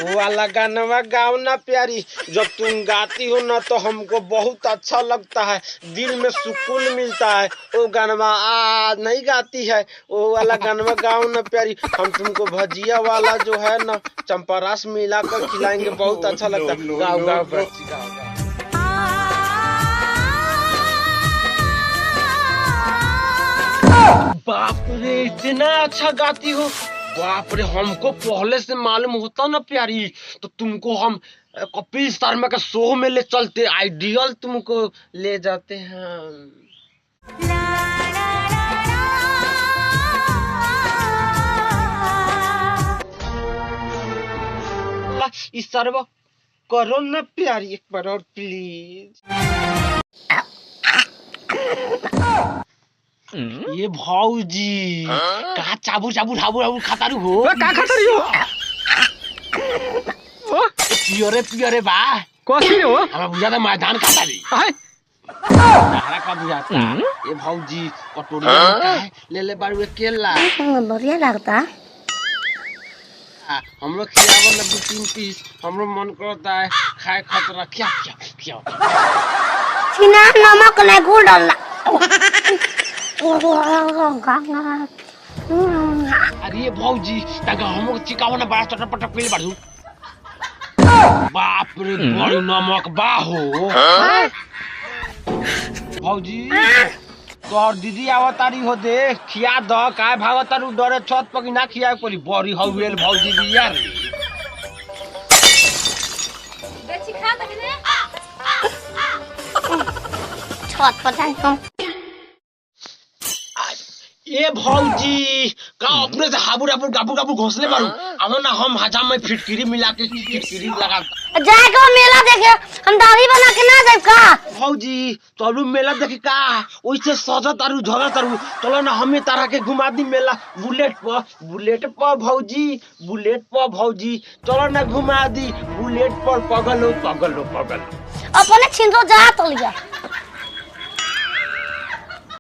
वो वाला गाना गाओ ना प्यारी। जब तुम गाती हो ना तो हमको बहुत अच्छा लगता है, दिल में सुकून मिलता है। वो गाना नहीं गाती है, वो वाला गाना गाओ ना प्यारी। हम तुमको भजिया वाला जो है ना चंपारस मिलाकर खिलाएंगे, बहुत अच्छा लगता है। गाओ गाओ बच्ची गाओ गाओ। बाप रे इतना अच्छा गाती हो, बाप रे हमको पहले से मालूम होता ना प्यारी तो तुमको हम कपिल शर्मा का शो में ले चलते, आइडियल तुमको ले जाते हैं। इस सर्व करो ना प्यारी एक बार और प्लीज। ये भाऊजी कहा चाबू चाबू ढाबू ढाबू खाता हो? का खाता रही हो? पियरे पियरे बा कौन हो? हमें बुझाता मैदान खाता रही हाय तारा का बुझाता। ये भाऊजी कटोरी का है ले ले बारू केला बढ़िया लगता। हम लोग खिलावन ना 2-3 पीस, हम लोग मन करता है खाए खतरा। क्या क्या क्या छिना नमक नहीं घोल डालना। अरे भाऊजी तगा हम लोग चिकावन बड़ा चटपटा पीले बारू। बाप रे बड़ी नमक बाहो भाऊजी। तोहर दीदी आवतारी हो देख खिया द काय भागतारू डरे छत पर ना खिया पड़ी बड़ी हवेल भाऊजी बिया रे। बेची खा तकने छत पर जाई हम। ए भाऊजी का अपने से हाबू हाबू गाबू गाबू घोंसले मारू आनो ना हम हजाम में फिटकिरी मिला के फिटकिरी लगा जाएगा मेला देखे हम दाढ़ी बना के ना जाए का। भाऊजी चलू मेला देखे का ओइसे सजा तारू झगड़ा तारू चलो ना हमें तारा के घुमा दी मेला बुलेट पर भाऊजी बुलेट पर भाऊजी चलो ना घुमा दी बुलेट पर पगलो पगलो पगलो अपने छिंदो जा तो लिया।